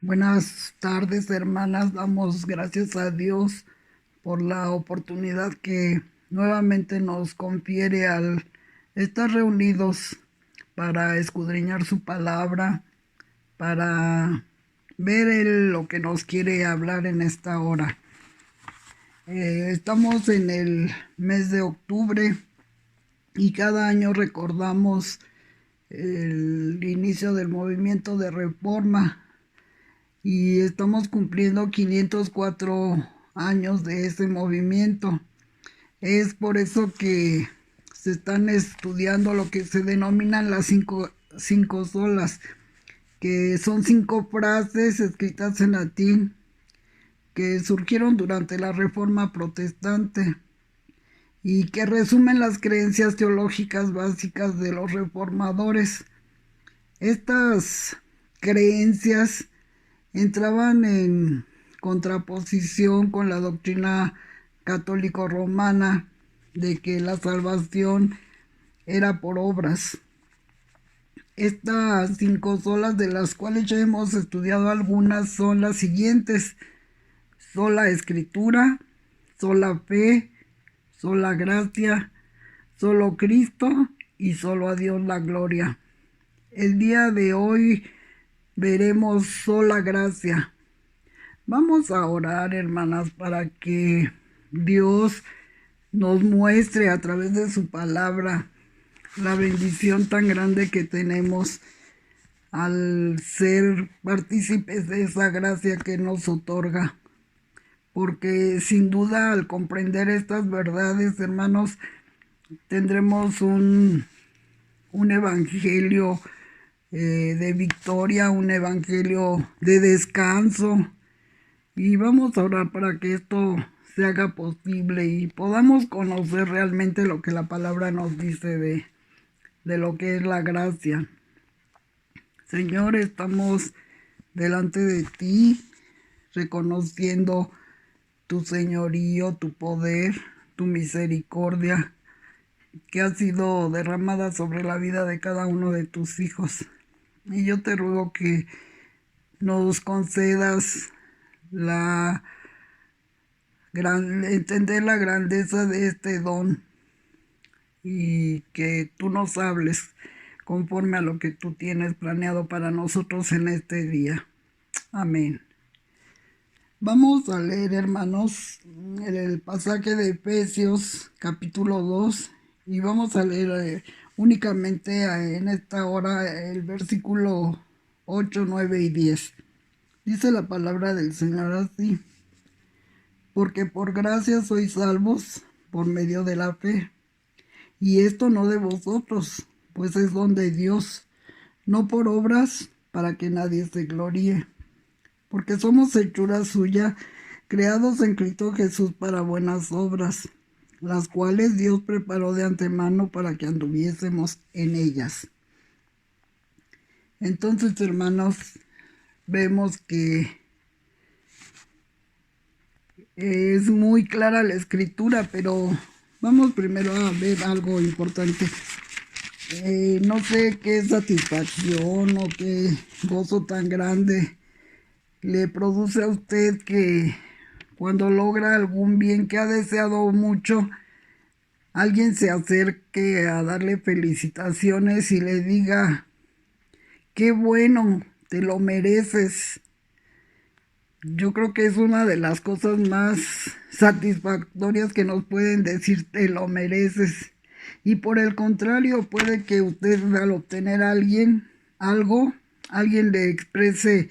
Buenas tardes, hermanas. Damos gracias a Dios por la oportunidad que nuevamente nos confiere al estar reunidos para escudriñar su palabra, para ver lo que nos quiere hablar en esta hora. Estamos en el mes de octubre y cada año recordamos el inicio del movimiento de reforma y estamos cumpliendo 504 años de ese movimiento. Es por eso que se están estudiando lo que se denominan las cinco solas, que son 5 frases escritas en latín que surgieron durante la Reforma Protestante y que resumen las creencias teológicas básicas de los reformadores. Estas creencias entraban en contraposición con la doctrina católico-romana de que la salvación era por obras. Estas 5 solas, de las cuales ya hemos estudiado algunas, son las siguientes: sola escritura, sola fe, sola gracia, solo Cristo y solo a Dios la gloria. El día de hoy veremos sola gracia. Vamos a orar, hermanas, para que Dios nos muestre a través de su palabra la bendición tan grande que tenemos al ser partícipes de esa gracia que nos otorga. Porque sin duda, al comprender estas verdades, hermanos, tendremos un evangelio de victoria, un evangelio de descanso. Y vamos a orar para que esto se haga posible y podamos conocer realmente lo que la palabra nos dice de lo que es la gracia. Señor, estamos delante de ti, reconociendo tu señorío, tu poder, tu misericordia, que ha sido derramada sobre la vida de cada uno de tus hijos. Y yo te ruego que nos concedas entender la grandeza de este don y que tú nos hables conforme a lo que tú tienes planeado para nosotros en este día. Amén. Vamos a leer, hermanos, el pasaje de Efesios capítulo 2 y vamos a leer únicamente en esta hora el versículo 8, 9 y 10. Dice la palabra del Señor así: porque por gracia sois salvos por medio de la fe, y esto no de vosotros, pues es don de Dios, no por obras, para que nadie se gloríe. Porque somos hechura suya, creados en Cristo Jesús para buenas obras, las cuales Dios preparó de antemano para que anduviésemos en ellas. Entonces, hermanos, vemos que es muy clara la escritura, pero vamos primero a ver algo importante. No sé qué satisfacción o qué gozo tan grande le produce a usted que cuando logra algún bien que ha deseado mucho, alguien se acerque a darle felicitaciones y le diga: qué bueno, te lo mereces. Yo creo que es una de las cosas más satisfactorias que nos pueden decir: te lo mereces. Y por el contrario, puede que usted, al obtener a alguien le exprese: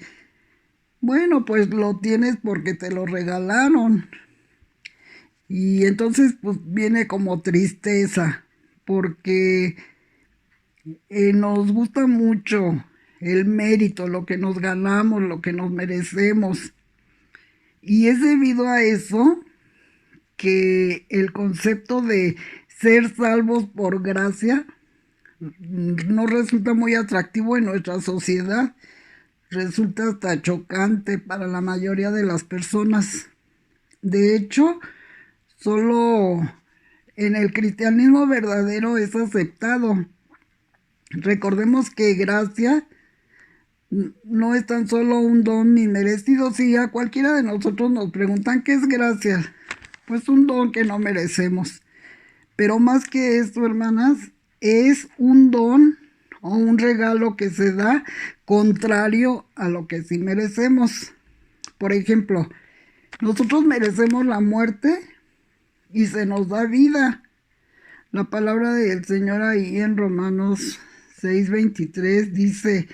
bueno, pues lo tienes porque te lo regalaron. Y entonces pues viene como tristeza, porque nos gusta mucho el mérito, lo que nos ganamos, lo que nos merecemos. Y es debido a eso que el concepto de ser salvos por gracia no resulta muy atractivo en nuestra sociedad. Resulta hasta chocante para la mayoría de las personas. De hecho, solo en el cristianismo verdadero es aceptado. Recordemos que gracia No es tan solo un don inmerecido. Si a cualquiera de nosotros nos preguntan qué es gracia, pues un don que no merecemos. Pero más que esto, hermanas, es un don o un regalo que se da contrario a lo que sí merecemos. Por ejemplo, nosotros merecemos la muerte y se nos da vida. La palabra del Señor ahí en Romanos 6:23 dice,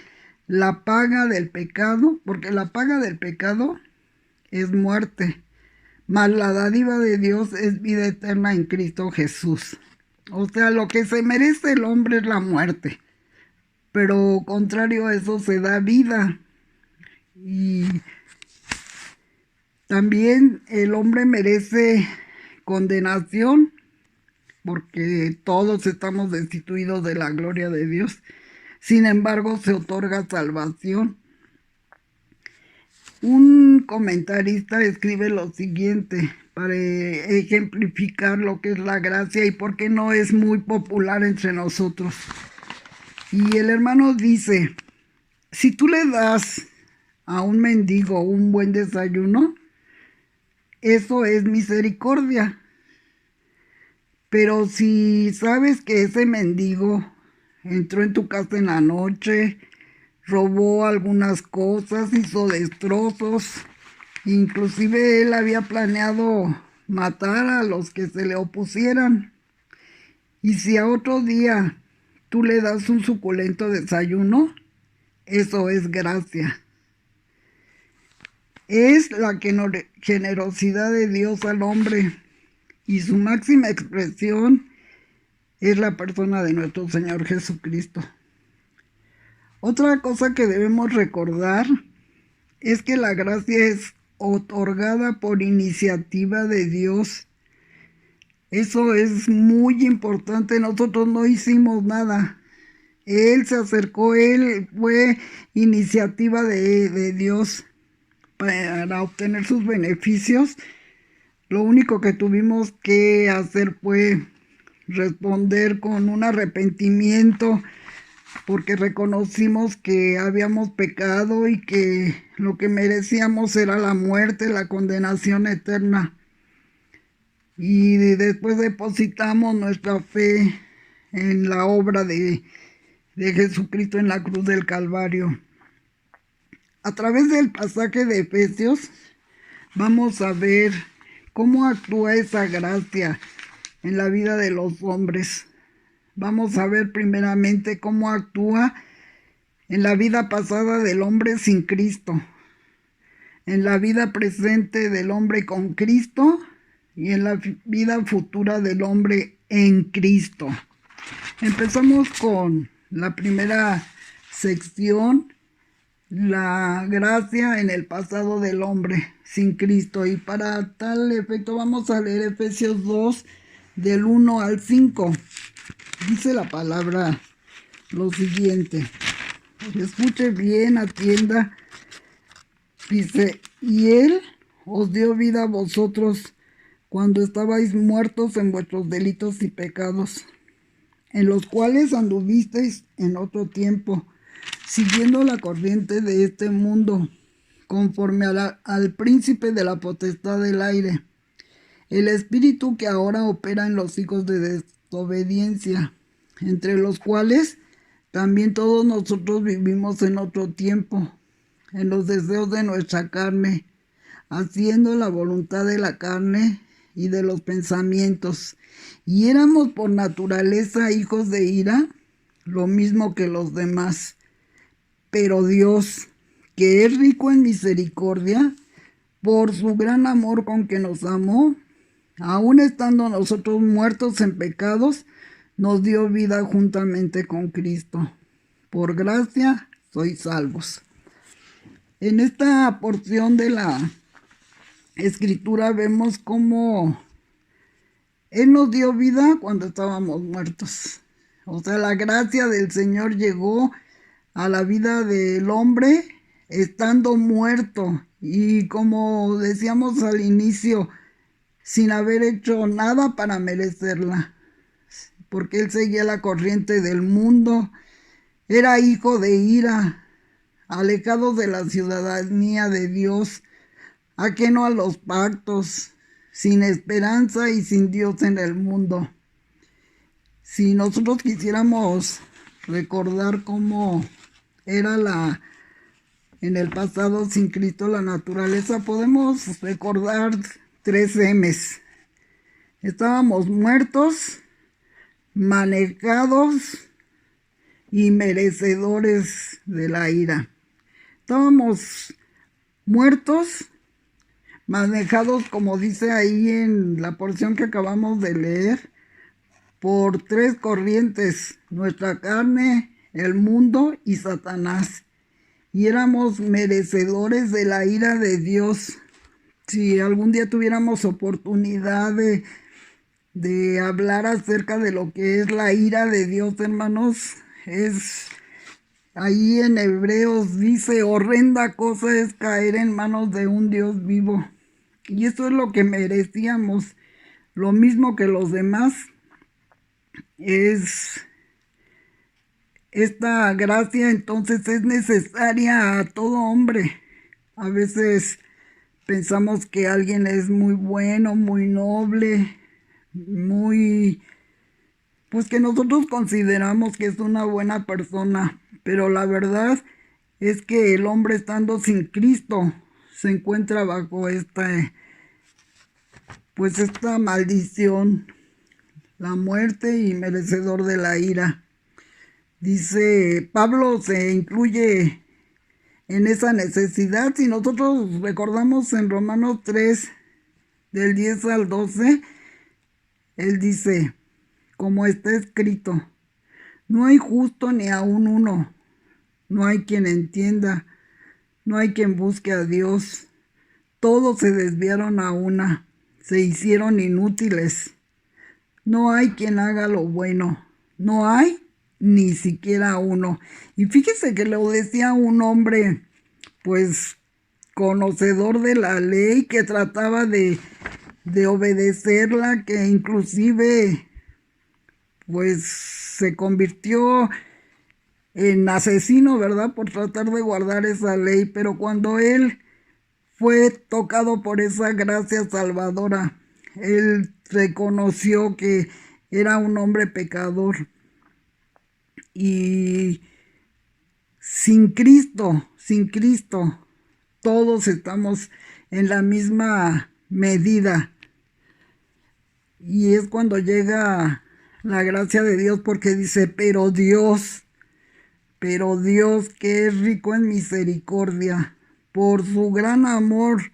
la paga del pecado, porque la paga del pecado es muerte, mas la dádiva de Dios es vida eterna en Cristo Jesús. O sea, lo que se merece el hombre es la muerte, pero contrario a eso se da vida. Y también el hombre merece condenación, porque todos estamos destituidos de la gloria de Dios. Sin embargo, se otorga salvación. Un comentarista escribe lo siguiente para ejemplificar lo que es la gracia y por qué no es muy popular entre nosotros. Y el hermano dice, si tú le das a un mendigo un buen desayuno, eso es misericordia. Pero si sabes que ese mendigo entró en tu casa en la noche, robó algunas cosas, hizo destrozos, inclusive él había planeado matar a los que se le opusieran. Y si a otro día tú le das un suculento desayuno, eso es gracia. Es la generosidad de Dios al hombre y su máxima expresión es la persona de nuestro Señor Jesucristo. Otra cosa que debemos recordar es que la gracia es otorgada por iniciativa de Dios. Eso es muy importante. Nosotros no hicimos nada. Él se acercó, él fue iniciativa de Dios para obtener sus beneficios. Lo único que tuvimos que hacer fue responder con un arrepentimiento, porque reconocimos que habíamos pecado y que lo que merecíamos era la muerte, la condenación eterna. Y después depositamos nuestra fe en la obra de Jesucristo en la cruz del Calvario. A través del pasaje de Efesios vamos a ver cómo actúa esa gracia en la vida de los hombres. Vamos a ver primeramente cómo actúa en la vida pasada del hombre sin Cristo, en la vida presente del hombre con Cristo y en la vida futura del hombre en Cristo. Empezamos con la primera sección, la gracia en el pasado del hombre sin Cristo. Y para tal efecto vamos a leer Efesios 2, del 1 al 5. Dice la palabra lo siguiente. Escuche bien, atienda. Dice, y Él os dio vida a vosotros cuando estabais muertos en vuestros delitos y pecados, en los cuales anduvisteis en otro tiempo, siguiendo la corriente de este mundo, conforme al príncipe de la potestad del aire, el espíritu que ahora opera en los hijos de desobediencia, entre los cuales también todos nosotros vivimos en otro tiempo, en los deseos de nuestra carne, haciendo la voluntad de la carne y de los pensamientos. Y éramos por naturaleza hijos de ira, lo mismo que los demás. Pero Dios, que es rico en misericordia, por su gran amor con que nos amó, aun estando nosotros muertos en pecados, nos dio vida juntamente con Cristo. Por gracia sois salvos. En esta porción de la Escritura vemos cómo Él nos dio vida cuando estábamos muertos. O sea, la gracia del Señor llegó a la vida del hombre estando muerto. Y como decíamos al inicio, sin haber hecho nada para merecerla. Porque Él seguía la corriente del mundo. Era hijo de ira. alejados de la ciudadanía de Dios, ajeno a los pactos, sin esperanza y sin Dios en el mundo. Si nosotros quisiéramos recordar cómo era en el pasado sin Cristo la naturaleza, podemos recordar 3 M's. Estábamos muertos, manejados y merecedores de la ira. Estábamos muertos, manejados, como dice ahí en la porción que acabamos de leer, por 3 corrientes: nuestra carne, el mundo y Satanás. Y éramos merecedores de la ira de Dios. Si algún día tuviéramos oportunidad de hablar acerca de lo que es la ira de Dios, hermanos, ahí en Hebreos dice: horrenda cosa es caer en manos de un Dios vivo. Y eso es lo que merecíamos, lo mismo que los demás. Esta gracia entonces es necesaria a todo hombre. A veces pensamos que alguien es muy bueno, muy noble, pues que nosotros consideramos que es una buena persona, pero la verdad es que el hombre, estando sin Cristo, se encuentra bajo esta maldición, la muerte, y merecedor de la ira. Dice, Pablo se incluye en esa necesidad. Si nosotros recordamos en Romanos 3, del 10 al 12, él dice, como está escrito: no hay justo ni aun uno, no hay quien entienda, no hay quien busque a Dios. Todos se desviaron a una, se hicieron inútiles. No hay quien haga lo bueno, no hay ni siquiera uno. Y fíjese que lo decía un hombre, pues, conocedor de la ley, que trataba de obedecerla, que inclusive, pues, se convirtió en asesino, ¿verdad?, por tratar de guardar esa ley. Pero cuando él fue tocado por esa gracia salvadora, él reconoció que era un hombre pecador. Y sin Cristo, todos estamos en la misma medida. Y es cuando llega la gracia de Dios, porque dice, pero Dios, que es rico en misericordia, por su gran amor,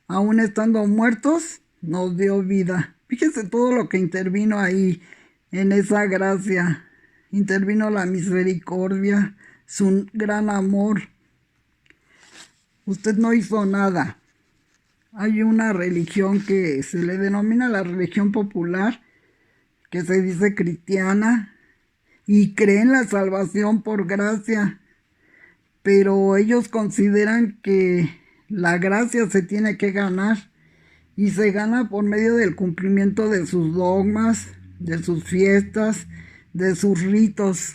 aun estando muertos, nos dio vida. Fíjese todo lo que intervino ahí en esa gracia. Intervino la misericordia, su gran amor. Usted no hizo nada. Hay una religión que se le denomina la religión popular, que se dice cristiana, y cree en la salvación por gracia, pero ellos consideran que la gracia se tiene que ganar, y se gana por medio del cumplimiento de sus dogmas, de sus fiestas, de sus ritos.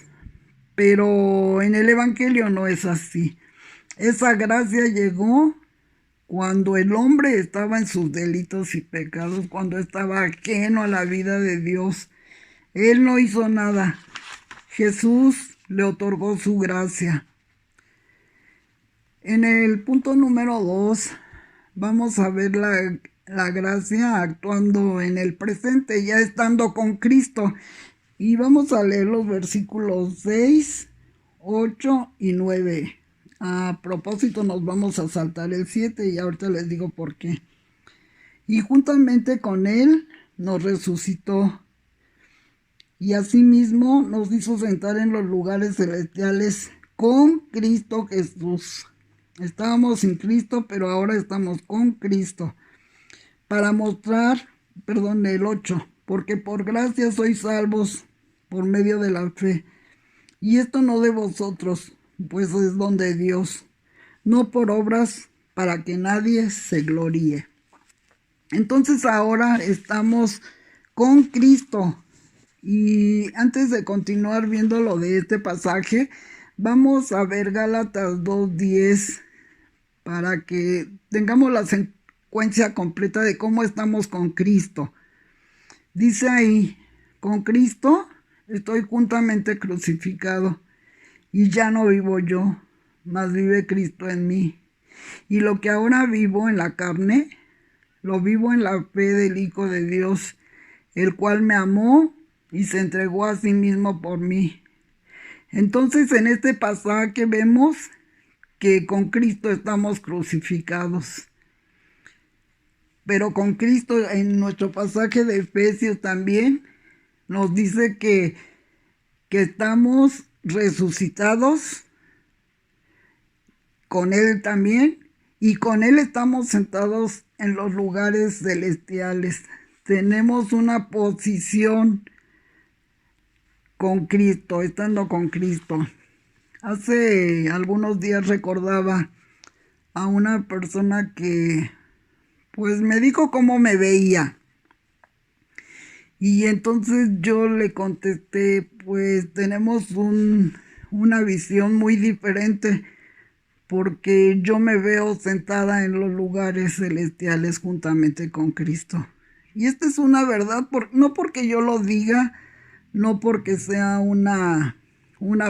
Pero en el Evangelio no es así. Esa gracia llegó cuando el hombre estaba en sus delitos y pecados, cuando estaba ajeno a la vida de Dios. Él no hizo nada. Jesús le otorgó su gracia. En el punto número 2, vamos a ver la gracia actuando en el presente, ya estando con Cristo. Y vamos a leer los versículos 6, 8 y 9. A propósito, nos vamos a saltar el 7 y ahorita les digo por qué. Y juntamente con Él nos resucitó, y asimismo nos hizo sentar en los lugares celestiales con Cristo Jesús. Estábamos sin Cristo, pero ahora estamos con Cristo, para mostrar, el 8, porque por gracia sois salvos por medio de la fe. Y esto no de vosotros, pues es don de Dios, no por obras, para que nadie se gloríe. Entonces ahora estamos con Cristo. Y antes de continuar viendo lo de este pasaje, Vamos a ver Gálatas 2:10 para que tengamos la secuencia completa de cómo estamos con Cristo. Dice ahí, con Cristo estoy juntamente crucificado, y ya no vivo yo, mas vive Cristo en mí. Y lo que ahora vivo en la carne, lo vivo en la fe del Hijo de Dios, el cual me amó y se entregó a sí mismo por mí. Entonces en este pasaje vemos que con Cristo estamos crucificados. Pero con Cristo, en nuestro pasaje de Efesios también, nos dice que estamos resucitados con Él también, y con Él estamos sentados en los lugares celestiales. Tenemos una posición con Cristo, estando con Cristo. Hace algunos días recordaba a una persona que pues me dijo cómo me veía. Y entonces yo le contesté, pues tenemos una visión muy diferente, porque yo me veo sentada en los lugares celestiales juntamente con Cristo. Y esta es una verdad, no porque yo lo diga, no porque sea una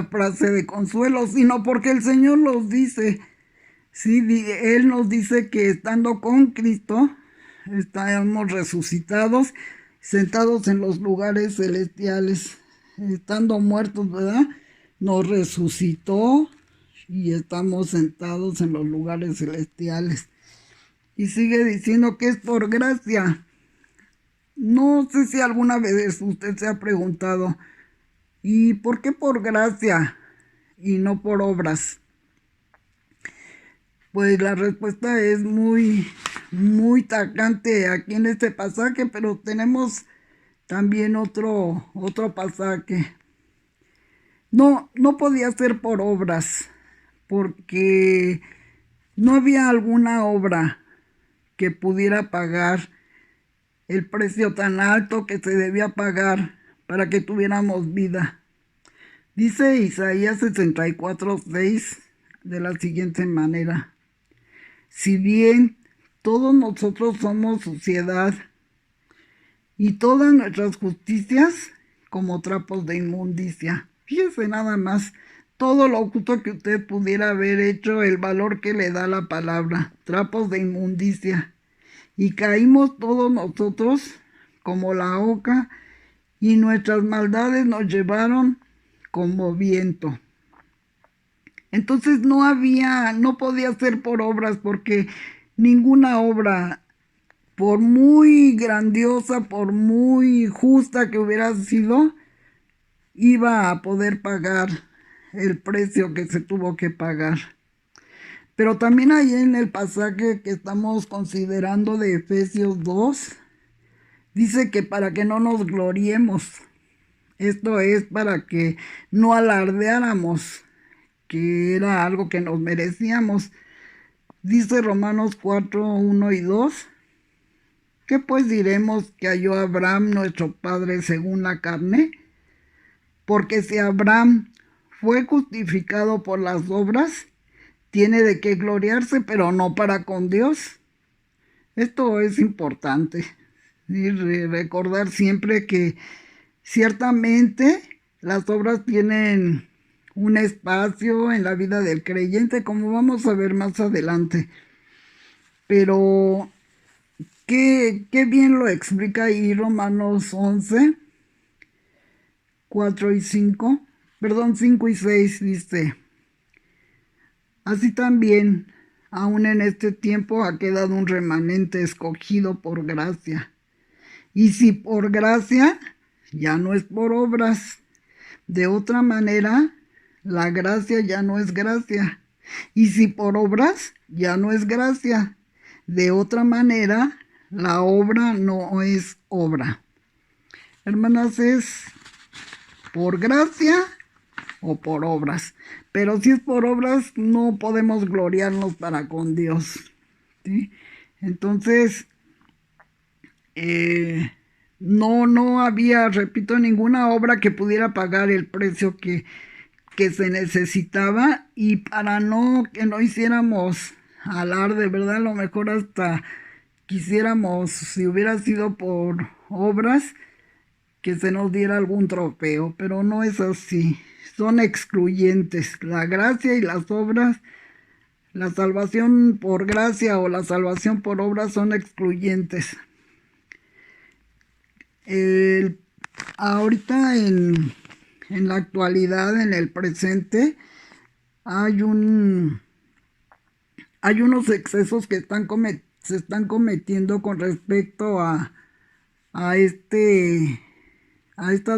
frase de consuelo, sino porque el Señor los dice. Sí, Él nos dice que estando con Cristo, estamos resucitados, sentados en los lugares celestiales, estando muertos, ¿verdad? Nos resucitó y estamos sentados en los lugares celestiales. Y sigue diciendo que es por gracia. No sé si alguna vez usted se ha preguntado, ¿y por qué por gracia y no por obras? Pues la respuesta es muy tajante aquí en este pasaje, pero tenemos también otro pasaje. No podía ser por obras, porque no había alguna obra que pudiera pagar el precio tan alto que se debía pagar para que tuviéramos vida. Dice Isaías 64:6 de la siguiente manera: si bien todos nosotros somos suciedad, y todas nuestras justicias como trapos de inmundicia. Fíjese nada más, todo lo justo que usted pudiera haber hecho, el valor que le da la palabra, trapos de inmundicia. Y caímos todos nosotros como la oca, y nuestras maldades nos llevaron como viento. Entonces no podía ser por obras, porque ninguna obra, por muy grandiosa, por muy justa que hubiera sido, iba a poder pagar el precio que se tuvo que pagar. Pero también ahí en el pasaje que estamos considerando de Efesios 2, dice que para que no nos gloriemos, esto es para que no alardeáramos que era algo que nos merecíamos. Dice Romanos 4:1 y 2: ¿qué pues diremos que halló Abraham nuestro padre según la carne? Porque si Abraham fue justificado por las obras, tiene de qué gloriarse, pero no para con Dios. Esto es importante, y recordar siempre que ciertamente las obras tienen un espacio en la vida del creyente, como vamos a ver más adelante. Pero qué bien lo explica ahí Romanos 11, 4 y 5, perdón, 5 y 6, dice: así también, aún en este tiempo ha quedado un remanente escogido por gracia. Y si por gracia, ya no es por obras. De otra manera, la gracia ya no es gracia. Y si por obras, ya no es gracia. De otra manera, la obra no es obra. Hermanas, es por gracia o por obras. Pero si es por obras, no podemos gloriarnos para con Dios, ¿sí? Entonces, no había, repito, ninguna obra que pudiera pagar el precio que que se necesitaba, y para no que no hiciéramos alarde, ¿verdad? A lo mejor hasta quisiéramos, si hubiera sido por obras, que se nos diera algún trofeo, pero no es así. Son excluyentes. La gracia y las obras, la salvación por gracia o la salvación por obras son excluyentes. Ahorita en la actualidad, en el presente, hay unos excesos que se están cometiendo con respecto a esta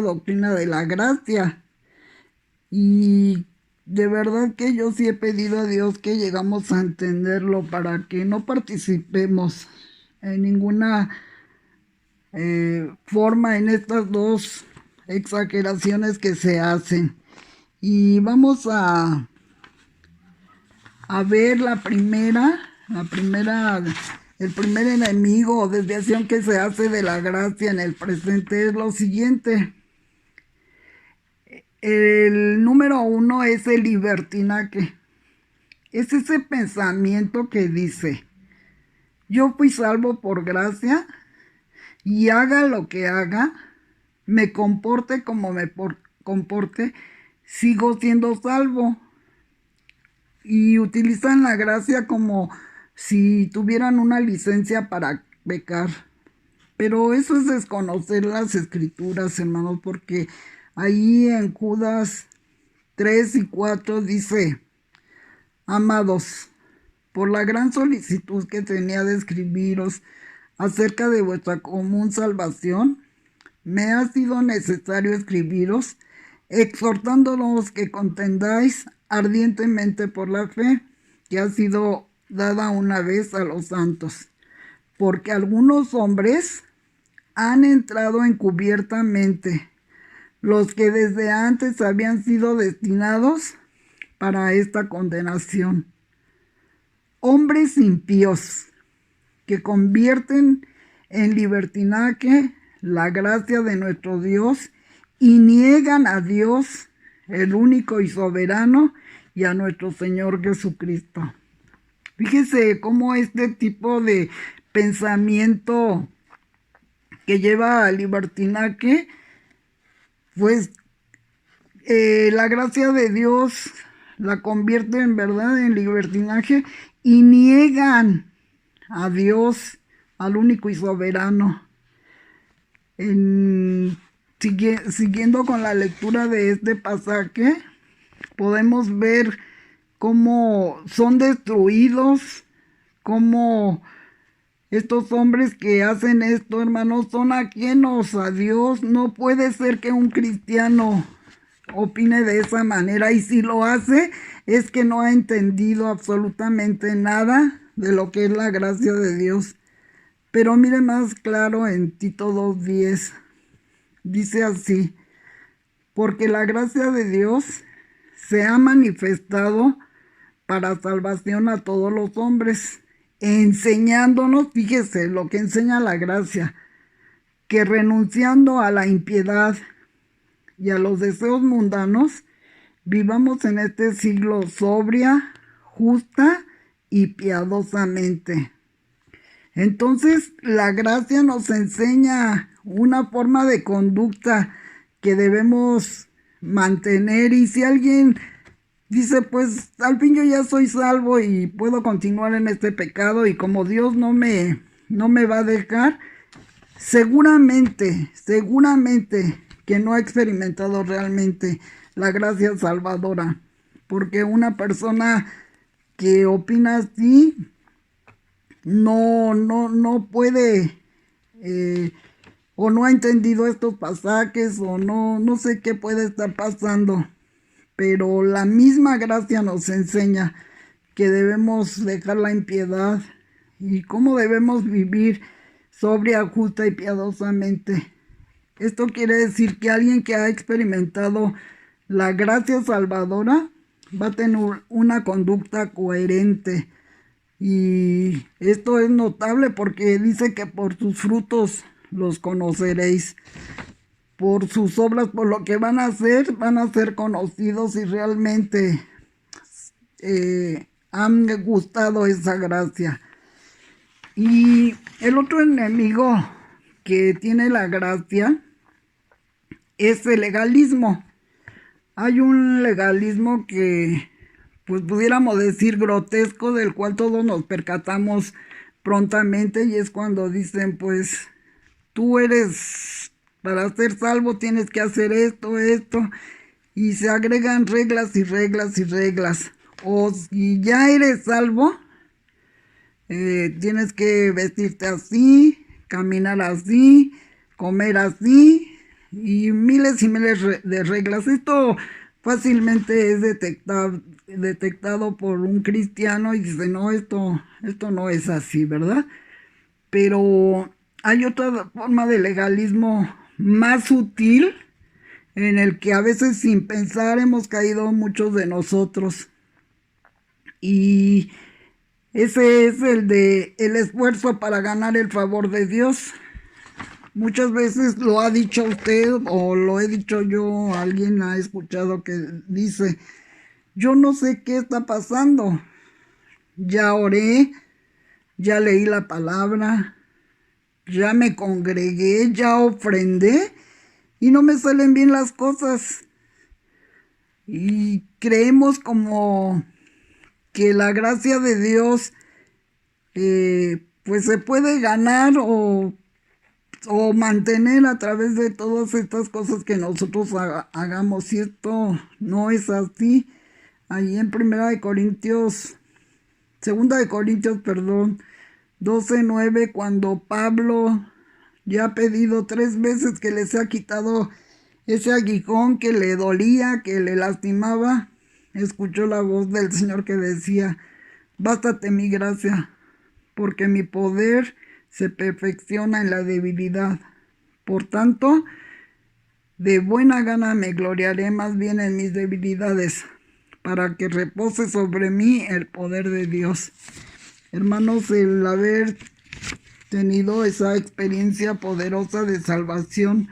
doctrina de la gracia. Y de verdad que yo sí he pedido a Dios que llegamos a entenderlo para que no participemos en ninguna forma en estas dos exageraciones que se hacen. Y vamos a ver la primera, el primer enemigo o desviación que se hace de la gracia en el presente es lo siguiente. El número 1 es el libertinaje. Es ese pensamiento que dice: yo fui salvo por gracia y haga lo que haga, me comporte como me comporte, sigo siendo salvo. Y utilizan la gracia como si tuvieran una licencia para pecar. Pero eso es desconocer las escrituras, hermanos, porque ahí en Judas 3 y 4 dice: amados, por la gran solicitud que tenía de escribiros acerca de vuestra común salvación, me ha sido necesario escribiros, exhortándolos que contendáis ardientemente por la fe que ha sido dada una vez a los santos, porque algunos hombres han entrado encubiertamente, los que desde antes habían sido destinados para esta condenación. Hombres impíos que convierten en libertinaje la gracia de nuestro Dios y niegan a Dios, el único y soberano, y a nuestro Señor Jesucristo. Fíjese cómo este tipo de pensamiento que lleva al libertinaje, pues la gracia de Dios la convierte en verdad en libertinaje y niegan a Dios, al único y soberano. Siguiendo con la lectura de este pasaje, podemos ver cómo son destruidos, cómo estos hombres que hacen esto, hermanos, son ajenos a Dios. No puede ser que un cristiano opine de esa manera, y si lo hace es que no ha entendido absolutamente nada de lo que es la gracia de Dios. Pero mire más claro en Tito 2:10, dice así: porque la gracia de Dios se ha manifestado para salvación a todos los hombres, enseñándonos, fíjese lo que enseña la gracia, que renunciando a la impiedad y a los deseos mundanos, vivamos en este siglo sobria, justa y piadosamente. Entonces, la gracia nos enseña una forma de conducta que debemos mantener, y si alguien dice, pues al fin yo ya soy salvo y puedo continuar en este pecado, y como Dios no me va a dejar, seguramente que no ha experimentado realmente la gracia salvadora, porque una persona que opina así no puede o no ha entendido estos pasajes, o no sé qué puede estar pasando. Pero la misma gracia nos enseña que debemos dejar la impiedad y cómo debemos vivir sobria, justa y piadosamente. Esto quiere decir que alguien que ha experimentado la gracia salvadora va a tener una conducta coherente. Y esto es notable porque dice que por sus frutos los conoceréis. por sus obras, por lo que van a ser conocidos y realmente han gustado esa gracia. Y el otro enemigo que tiene la gracia es el legalismo. Hay un legalismo que, pues pudiéramos decir grotesco, del cual todos nos percatamos prontamente, y es cuando dicen, pues, tú eres, para ser salvo tienes que hacer esto, y se agregan reglas y reglas y reglas. O si ya eres salvo, tienes que vestirte así, caminar así, comer así, y miles de reglas. Esto fácilmente es detectado por un cristiano y dice, no, esto no es así, ¿verdad? Pero hay otra forma de legalismo más sutil, en el que a veces sin pensar hemos caído muchos de nosotros. Y ese es el de el esfuerzo para ganar el favor de Dios. Muchas veces lo ha dicho usted o lo he dicho yo, alguien ha escuchado que dice, yo no sé qué está pasando. Ya oré, ya leí la palabra, ya me congregué, ya ofrendé y no me salen bien las cosas. Y creemos como que la gracia de Dios pues se puede ganar o mantener a través de todas estas cosas que nosotros hagamos. Y esto no es así. Ahí en Segunda de Corintios, perdón, 12:9, cuando Pablo ya ha pedido 3 veces que les ha quitado ese aguijón que le dolía, que le lastimaba, escuchó la voz del Señor que decía, bástate mi gracia, porque mi poder se perfecciona en la debilidad. Por tanto, de buena gana me gloriaré más bien en mis debilidades, para que repose sobre mí el poder de Dios. Hermanos, el haber tenido esa experiencia poderosa de salvación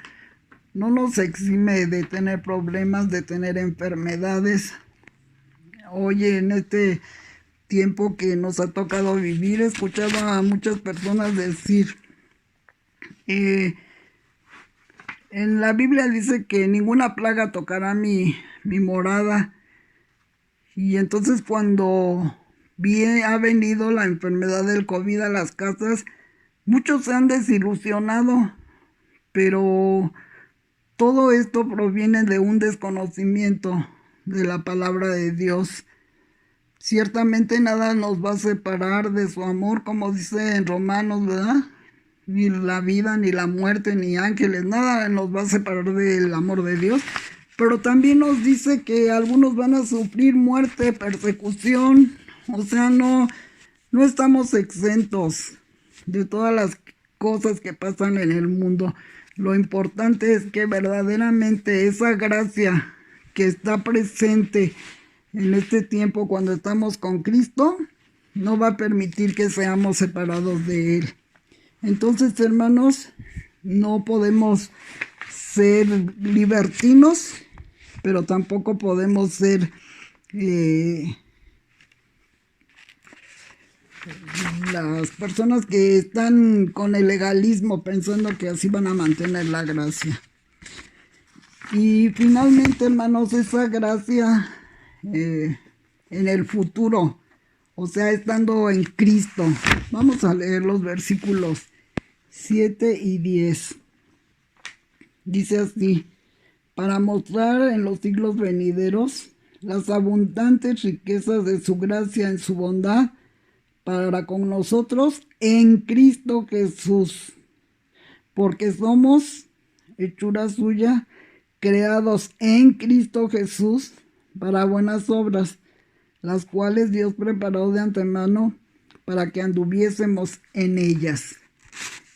no nos exime de tener problemas, de tener enfermedades. Hoy en este tiempo que nos ha tocado vivir, he escuchado a muchas personas decir, en la Biblia dice que ninguna plaga tocará mi morada. Y entonces cuando ha venido la enfermedad del COVID a las casas, muchos se han desilusionado, pero todo esto proviene de un desconocimiento de la palabra de Dios. Ciertamente nada nos va a separar de su amor, como dice en Romanos, ¿verdad? Ni la vida, ni la muerte, ni ángeles, nada nos va a separar del amor de Dios. Pero también nos dice que algunos van a sufrir muerte, persecución. O sea, no estamos exentos de todas las cosas que pasan en el mundo. Lo importante es que verdaderamente esa gracia que está presente en este tiempo cuando estamos con Cristo no va a permitir que seamos separados de Él. Entonces, hermanos, no podemos ser libertinos, pero tampoco podemos ser las personas que están con el legalismo pensando que así van a mantener la gracia. Y finalmente, hermanos, esa gracia en el futuro, o sea, estando en Cristo. Vamos a leer los versículos 7 y 10. Dice así, para mostrar en los siglos venideros las abundantes riquezas de su gracia en su bondad para con nosotros en Cristo Jesús, porque somos hechura suya, creados en Cristo Jesús para buenas obras, las cuales Dios preparó de antemano para que anduviésemos en ellas.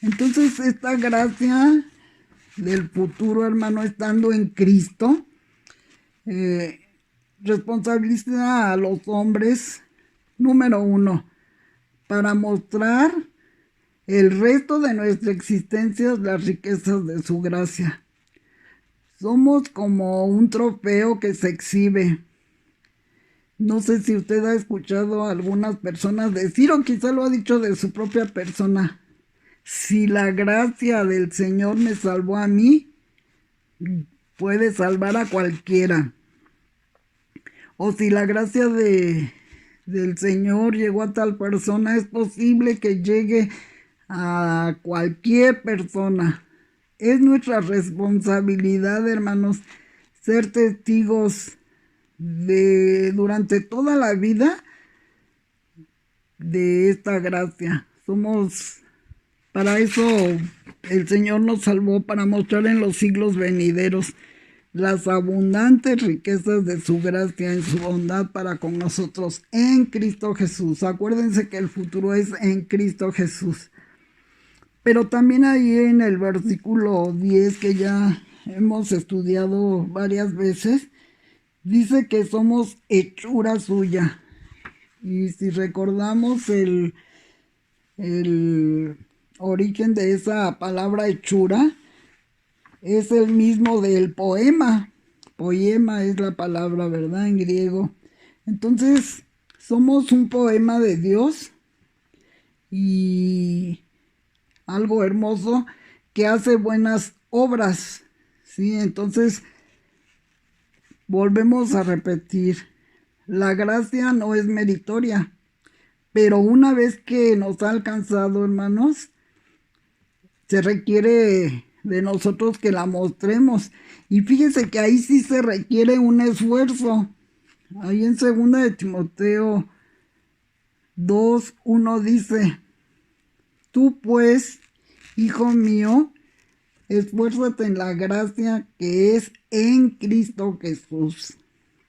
Entonces, esta gracia del futuro, hermano, estando en Cristo, responsabiliza a los hombres, número 1, para mostrar el resto de nuestra existencia las riquezas de su gracia. Somos como un trofeo que se exhibe. No sé si usted ha escuchado a algunas personas decir, o quizá lo ha dicho de su propia persona: si la gracia del Señor me salvó a mí, puede salvar a cualquiera. O si la gracia del Señor llegó a tal persona, es posible que llegue a cualquier persona. Es nuestra responsabilidad, hermanos, ser testigos durante toda la vida de esta gracia. Para eso el Señor nos salvó, para mostrar en los siglos venideros las abundantes riquezas de su gracia en su bondad para con nosotros en Cristo Jesús. Acuérdense que el futuro es en Cristo Jesús. Pero también ahí en el versículo 10, que ya hemos estudiado varias veces, dice que somos hechura suya. Y si recordamos el origen de esa palabra hechura, es el mismo del poema. Poema es la palabra, ¿verdad? En griego. Entonces, somos un poema de Dios, y algo hermoso que hace buenas obras, ¿sí? Entonces, volvemos a repetir, la gracia no es meritoria, pero una vez que nos ha alcanzado, hermanos, se requiere de nosotros que la mostremos. Y fíjense que ahí sí se requiere un esfuerzo. Ahí en 2 de Timoteo 2:1 dice: tú pues, hijo mío, esfuérzate en la gracia que es en Cristo Jesús.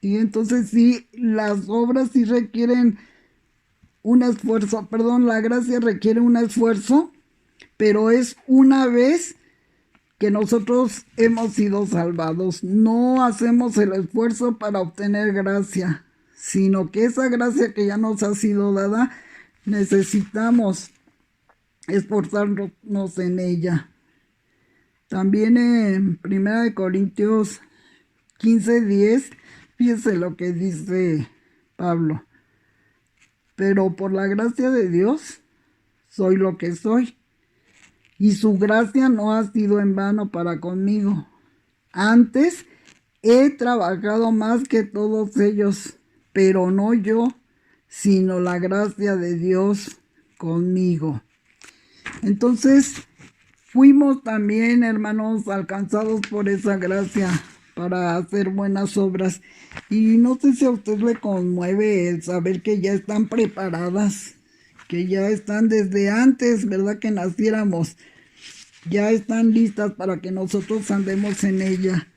Y entonces sí, las obras sí requieren un esfuerzo, la gracia requiere un esfuerzo, pero es una vez que nosotros hemos sido salvados. No hacemos el esfuerzo para obtener gracia, sino que esa gracia que ya nos ha sido dada, necesitamos esforzarnos en ella. También en 1 Corintios 15:10, fíjese lo que dice Pablo: pero por la gracia de Dios soy lo que soy, y su gracia no ha sido en vano para conmigo. Antes he trabajado más que todos ellos, pero no yo, sino la gracia de Dios conmigo. Entonces, fuimos también, hermanos, alcanzados por esa gracia para hacer buenas obras. Y no sé si a usted le conmueve el saber que ya están preparadas, que ya están desde antes, ¿verdad?, que naciéramos. Ya están listas para que nosotros andemos en ella.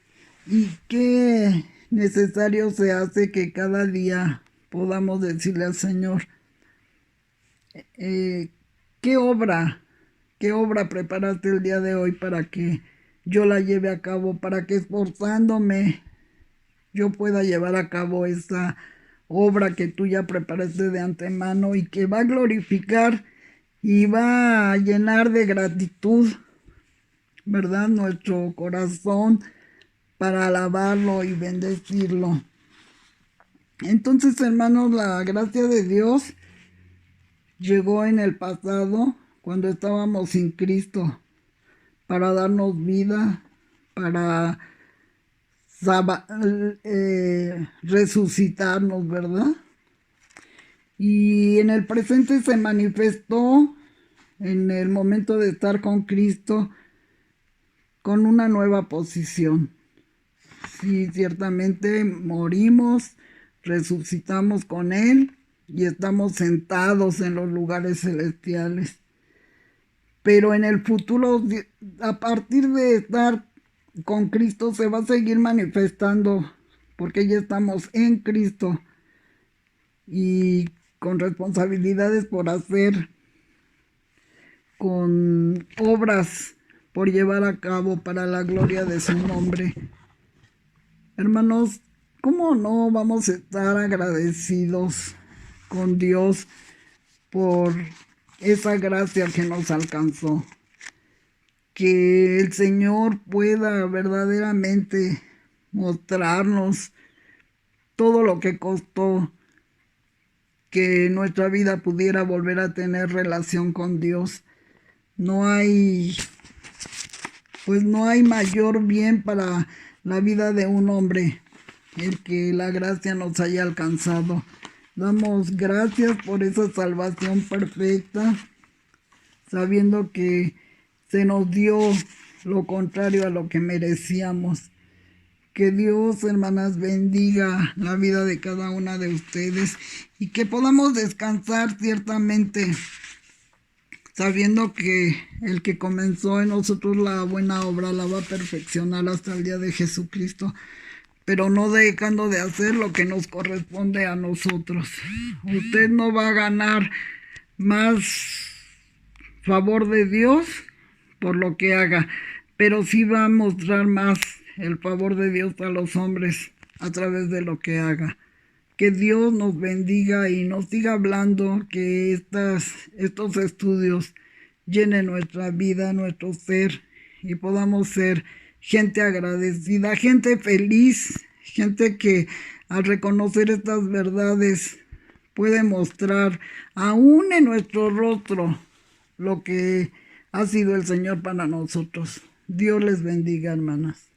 Y qué necesario se hace que cada día podamos decirle al Señor: ¿qué obra preparaste el día de hoy para que yo la lleve a cabo, para que esforzándome yo pueda llevar a cabo esa obra que tú ya preparaste de antemano, y que va a glorificar y va a llenar de gratitud, ¿verdad?, nuestro corazón, para alabarlo y bendecirlo? Entonces, hermanos, la gracia de Dios llegó en el pasado, cuando estábamos sin Cristo, para darnos vida, para resucitarnos, ¿verdad? Y en el presente se manifestó en el momento de estar con Cristo, con una nueva posición. Sí, ciertamente morimos, resucitamos con Él y estamos sentados en los lugares celestiales. Pero en el futuro, a partir de estar con Cristo, se va a seguir manifestando, porque ya estamos en Cristo y con responsabilidades por hacer, con obras por llevar a cabo para la gloria de su nombre. Hermanos, ¿cómo no vamos a estar agradecidos con Dios por esa gracia que nos alcanzó? que el Señor pueda verdaderamente mostrarnos todo lo que costó que nuestra vida pudiera volver a tener relación con Dios. No hay, pues no hay mayor bien para la vida de un hombre el que la gracia nos haya alcanzado. Damos gracias por esa salvación perfecta, sabiendo que se nos dio lo contrario a lo que merecíamos. Que Dios, hermanas, bendiga la vida de cada una de ustedes y que podamos descansar ciertamente, sabiendo que el que comenzó en nosotros la buena obra la va a perfeccionar hasta el día de Jesucristo, pero no dejando de hacer lo que nos corresponde a nosotros. Usted no va a ganar más favor de Dios por lo que haga, pero sí va a mostrar más el favor de Dios a los hombres a través de lo que haga. Que Dios nos bendiga y nos siga hablando, que estos estudios llenen nuestra vida, nuestro ser, y podamos ser gente agradecida, gente feliz, gente que al reconocer estas verdades puede mostrar aún en nuestro rostro lo que ha sido el Señor para nosotros. Dios les bendiga, hermanas.